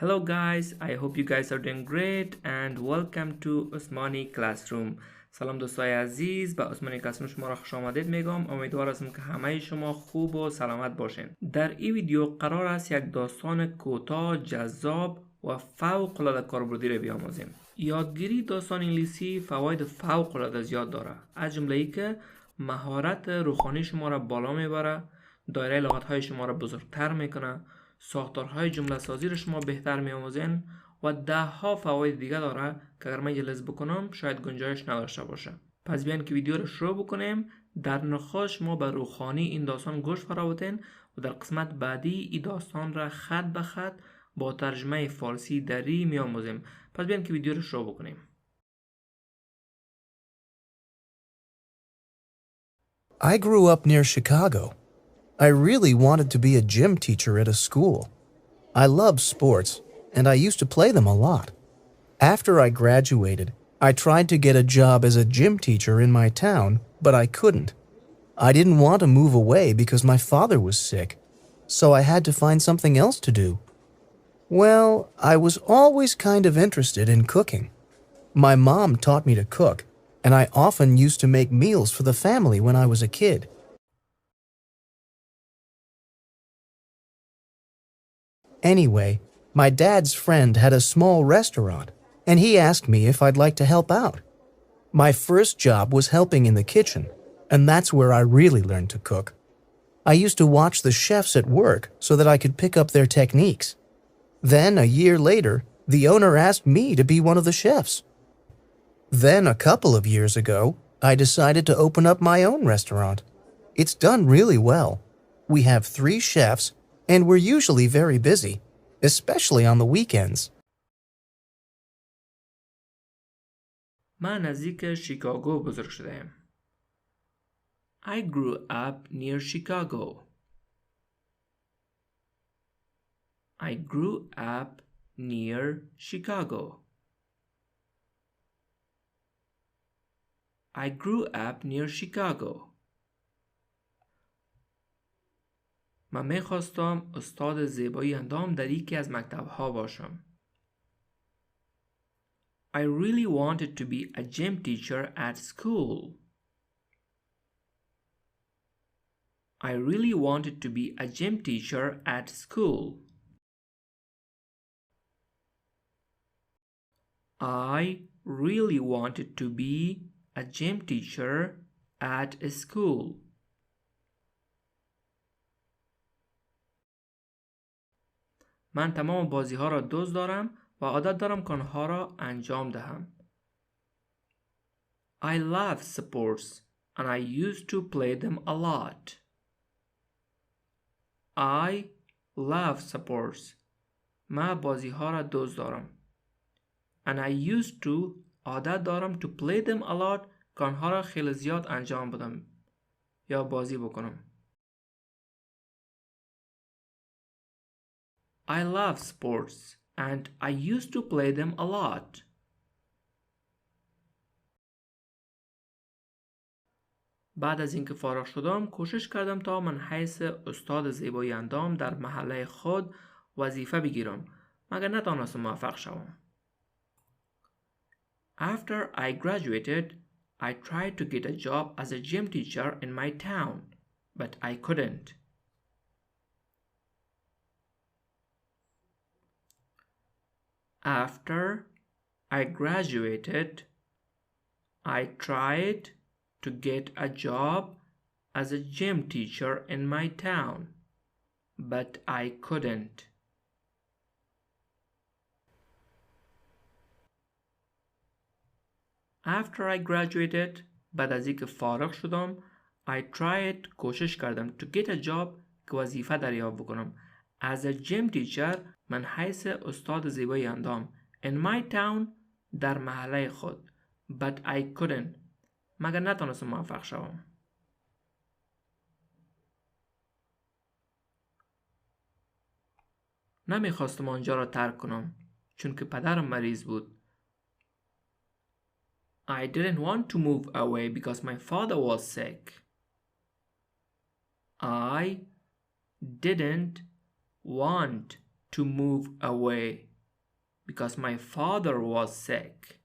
Hello guys, I hope you guys are doing great and welcome to Osmani Classroom. سلام دوستای عزیز، به عثمانی کلاسروم شما را خوش آمدید میگم. امیدوار هستم که همه شما خوب و سلامت باشین. در این ویدیو قرار است یک داستان کوتاه، جذاب و فوق العاده کاربردی را بیاموزیم. یادگیری داستان انگلیسی فواید فوق العاده زیاد داره، از جمله ای که مهارت روحانی شما را بالا میبره، دایره لغت‌های شما را بزرگتر میکنه، ساختارهای جمله سازی را شما بهتر میآموزین و ده ها فواید دیگه داره که اگر من جلس بکنم شاید گنجایش نداشته باشه. پس بیاین که ویدیو رو شروع بکنیم. در نخست شما به روحانی این داستان گوش فراوتین و در قسمت بعدی این داستان را خط به خط با ترجمه فارسی دری میآموزیم. پس بیاین که ویدیو رو شروع بکنیم. I grew up near Chicago. I really wanted to be a gym teacher at a school. I love sports, and I used to play them a lot. After I graduated, I tried to get a job as a gym teacher in my town, but I couldn't. I didn't want to move away because my father was sick, so I had to find something else to do. Well, I was always kind of interested in cooking. My mom taught me to cook, and I often used to make meals for the family when I was a kid. Anyway, my dad's friend had a small restaurant, and he asked me if I'd like to help out. My first job was helping in the kitchen, and that's where I really learned to cook. I used to watch the chefs at work so that I could pick up their techniques. Then, a year later, the owner asked me to be one of the chefs. Then, a couple of years ago, I decided to open up my own restaurant. It's done really well. We have 3 chefs, and we're usually very busy, especially on the weekends. من نزدیک شیکاگو بزرگ شدم. I grew up near Chicago. I grew up near Chicago. I grew up near Chicago. من میخواستم استاد زیبایی اندام در یکی از مکتب‌ها باشم. I really wanted to be a gym teacher at school. I really wanted to be a gym teacher at school. I really wanted to be a gym teacher at school. من تمام بازی ها را دوست دارم و عادت دارم که آنها را انجام دهم. I love sports and I used to play them a lot. I love sports. من بازی ها را دوست دارم. And I used to عادت دارم to play them a lot که آنها را خیلی زیاد انجام بدم یا بازی بکنم. I love sports and I used to play them a lot. بعد از اینکه فارغ شدم کوشش کردم تا من حیث استاد زیبایی اندام در محله خود وظیفه بگیرم مگر نتوانستم موفق شوم. After I graduated, I tried to get a job as a gym teacher in my town, but I couldn't. After I graduated, I tried to get a job as a gym teacher in my town, but I couldn't. After I graduated, بعد از اینکه فارغ شدم, I tried کوشش کردم to get a job که وظیفه دریافت بکنم as a gym teacher من حیث استاد زیبایی اندام in my town در محله خود but I couldn't مگر نتونستم موفق شوم. نمیخواستم آنجا را ترک کنم چون که پدرم مریض بود. I didn't want to move away because my father was sick. I didn't want to move away because my father was sick.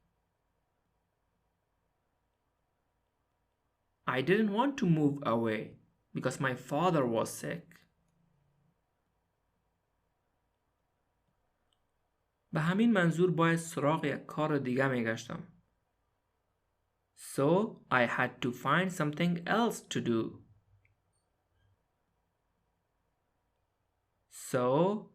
I didn't want to move away because my father was sick. به همین منظور باید سراغ یک کار دیگه میگشتم. So I had to find something else to do. So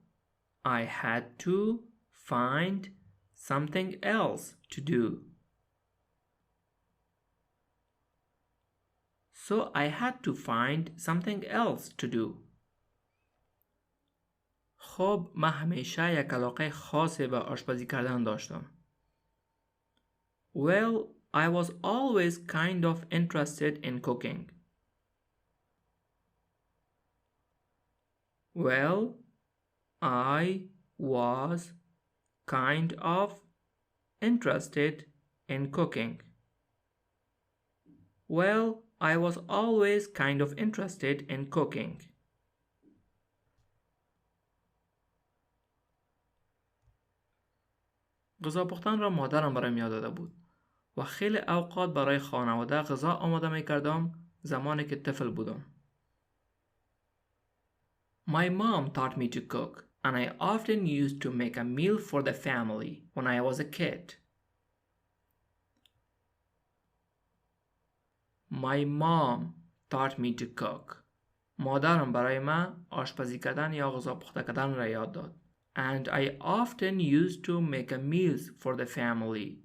I had to find something else to do. So I had to find something else to do. خب من همیشه یک علاقه خاصی به آشپزی کردن داشتم. Well, I was always kind of interested in cooking. Well, I was kind of interested in cooking. Well, I was always kind of interested in cooking. غذا پختن را مادرم برایم یاد داده بود و خیلی اوقات برای خانواده غذا آماده می کردم زمانی که طفل بودم. My mom taught me to cook and I often used to make a meal for the family when I was a kid. My mom taught me to cook. مادرم برای من آشپزی کردن یا غذا پخته کردن را یاد داد. And I often used to make a meals for the family.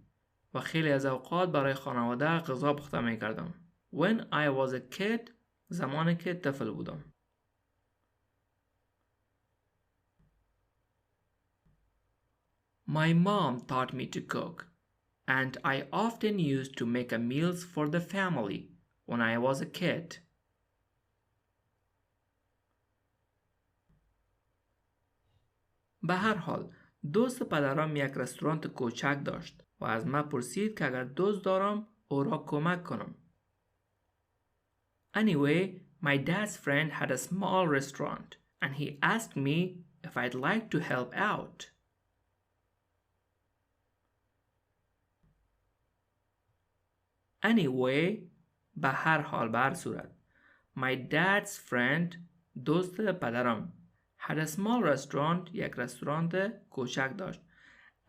و خیلی از اوقات برای خانواده غذا پخته می کردم. When I was a kid زمانی که طفل بودم. My mom taught me to cook and I often used to make a meals for the family when I was a kid. به هر حال دوست پدرم یک رستوران کوچک داشت و از من پرسید که اگر دوست دارم او را کمک کنم. Anyway, my dad's friend had a small restaurant and he asked me if I'd like to help out. Anyway, به هر حال به هر صورت My dad's friend دوست پدرم had a small restaurant یک رستوران کوچک داشت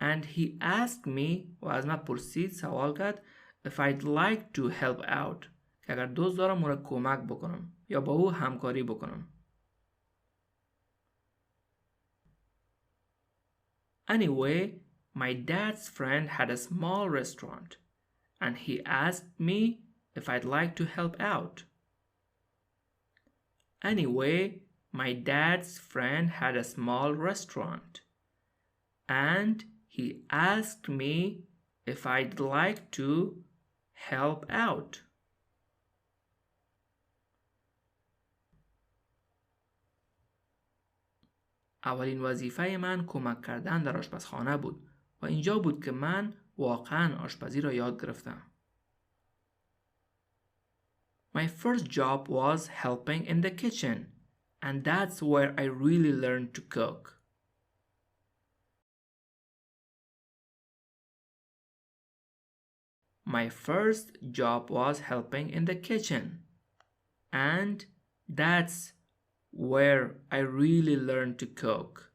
and he asked me و از من پرسید سوال کرد if I'd like to help out که اگر دوست دارم او را کمک بکنم یا با او همکاری بکنم. Anyway, my dad's friend had a small restaurant and he asked me if I'd like to help out. Anyway, my dad's friend had a small restaurant and he asked me if I'd like to help out. اولین وظیفه من کمک کردن در آشپزخانه بود و اینجا بود که من واقعاً آشپزی را یاد گرفتم. My first job was helping in the kitchen and that's where I really learned to cook. My first job was helping in the kitchen and that's where I really learned to cook.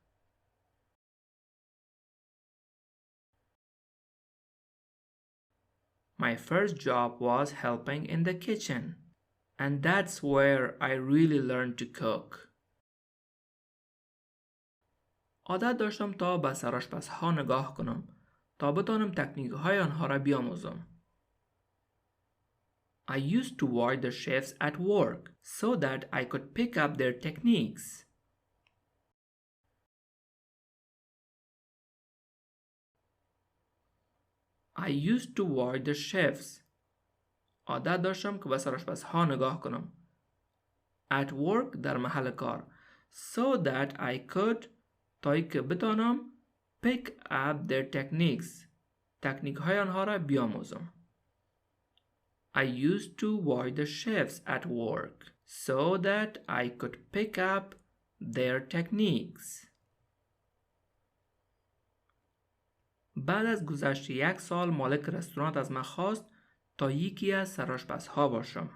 My first job was helping in the kitchen and that's where I really learned to cook. عادت داشتم تا به سرآشپزها نگاه کنم تا بتانم تکنیک های آنها را بیاموزم. I used to watch the chefs at work so that I could pick up their techniques. I used to watch the chefs. عادت داشتم که به سرآشپزها نگاه کنم. At work در محل کار. So that I could تا که بتانم pick up their techniques. تکنیک های آنها را بیاموزم. I used to watch the chefs at work so that I could pick up their techniques. بعد از گذشت 1 سال مالک رستوران از من خواست تا یکی از سرآشپزها باشم.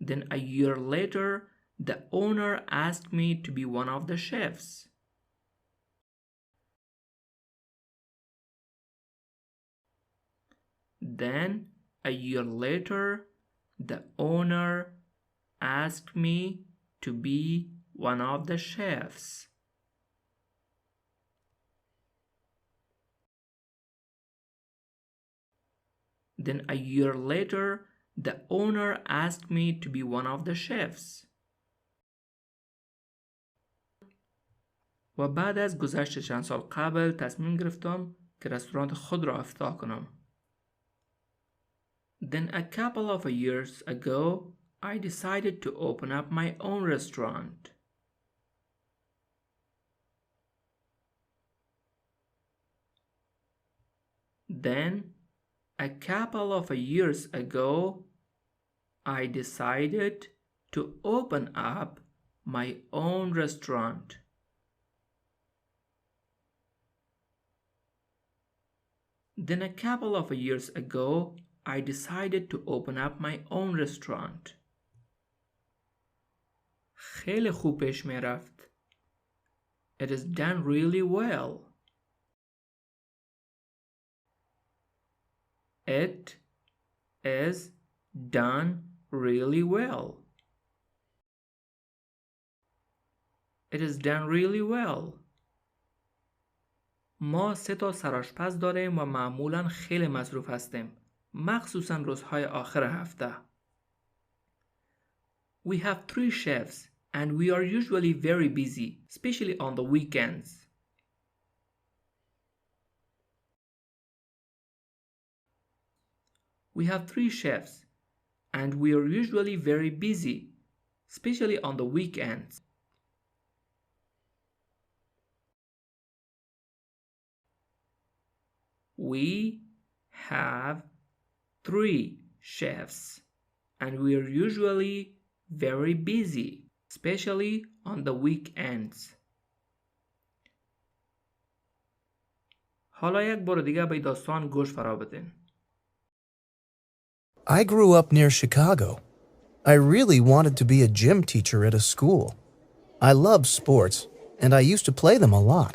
Then a year later, the owner asked me to be one of the chefs. Then a year later, the owner asked me to be one of the chefs. Then a year later, the owner asked me to be one of the chefs. و بعد از گذشت چند سال قبل تصمیم گرفتم که رستوران خود را افتتاح کنم. Then a couple of years ago, I decided to open up my own restaurant. Then, a couple of years ago, I decided to open up my own restaurant. Then a couple of years ago, I decided to open up my own restaurant. خیلی خوب پیش می رفت. It is done really well. It is done really well. It is done really well. ما 3 تا سرآشپز داریم و معمولاً خیلی مصروف هستیم. مخصوصاً روزهای آخر هفته. We have 3 chefs and we are usually very busy, especially on the weekends. We have 3 chefs and we are usually very busy, especially on the weekends. We have 3 chefs and we are usually very busy, especially on the weekends. حالا یک بار دیگه به داستان گوش فرا بدین. I grew up near Chicago. I really wanted to be a gym teacher at a school. I love sports, and I used to play them a lot.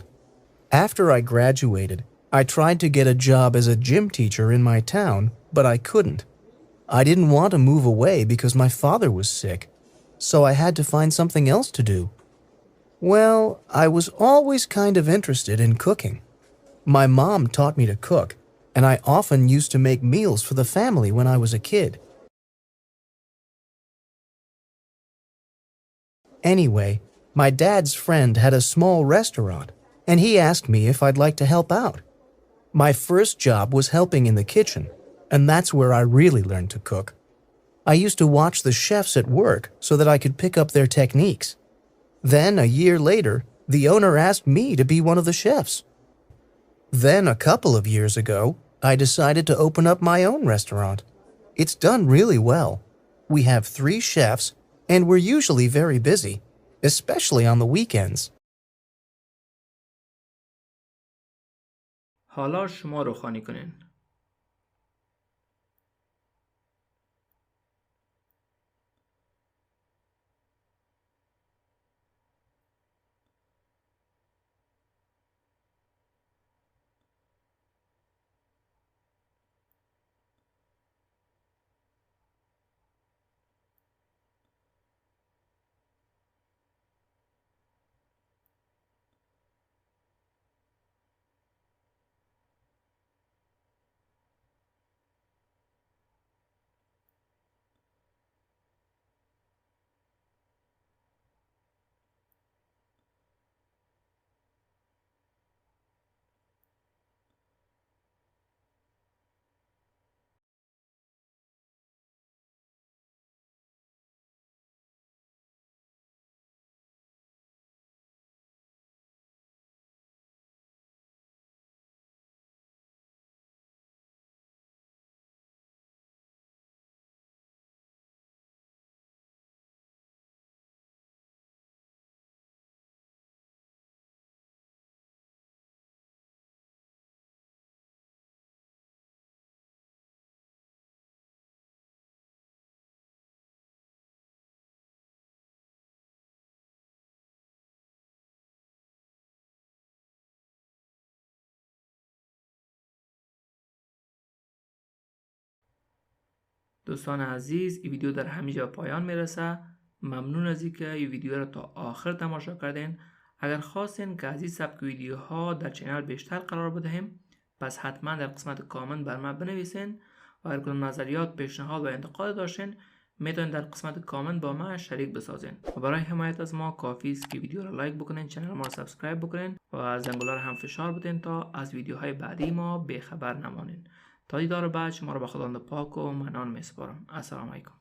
After I graduated, I tried to get a job as a gym teacher in my town, but I couldn't. I didn't want to move away because my father was sick, so I had to find something else to do. Well, I was always kind of interested in cooking. My mom taught me to cook, and I often used to make meals for the family when I was a kid. Anyway, my dad's friend had a small restaurant, and he asked me if I'd like to help out. My first job was helping in the kitchen, and that's where I really learned to cook. I used to watch the chefs at work so that I could pick up their techniques. Then, a year later, the owner asked me to be one of the chefs. Then, a couple of years ago, I decided to open up my own restaurant. It's done really well. We have 3 chefs, and we're usually very busy, especially on the weekends. حالا شما رو خوانی کنین. دوستان عزیز، این ویدیو در همینجا پایان میرسه. ممنون از اینکه این ویدیو را تا آخر تماشا کردین. اگر خواستین که از این سبک ویدیوها در چینل بیشتر قرار بدهیم، پس حتما در قسمت کامنت بر من بنویسین و اگر کدام نظریات، پیشنهاد و انتقاد داشتین میتونین در قسمت کامنت با ما شریک بسازین. و برای حمایت از ما کافی است که ویدیو را لایک بکنین، چنل ما را سابسکرایب بکنین و زنگوله را هم فشار بدین تا از ویدیوهای بعدی ما بخبر نمانین. تا دیدار بعد شما را به خداوند پاک و منان میسپارم. السلام علیکم.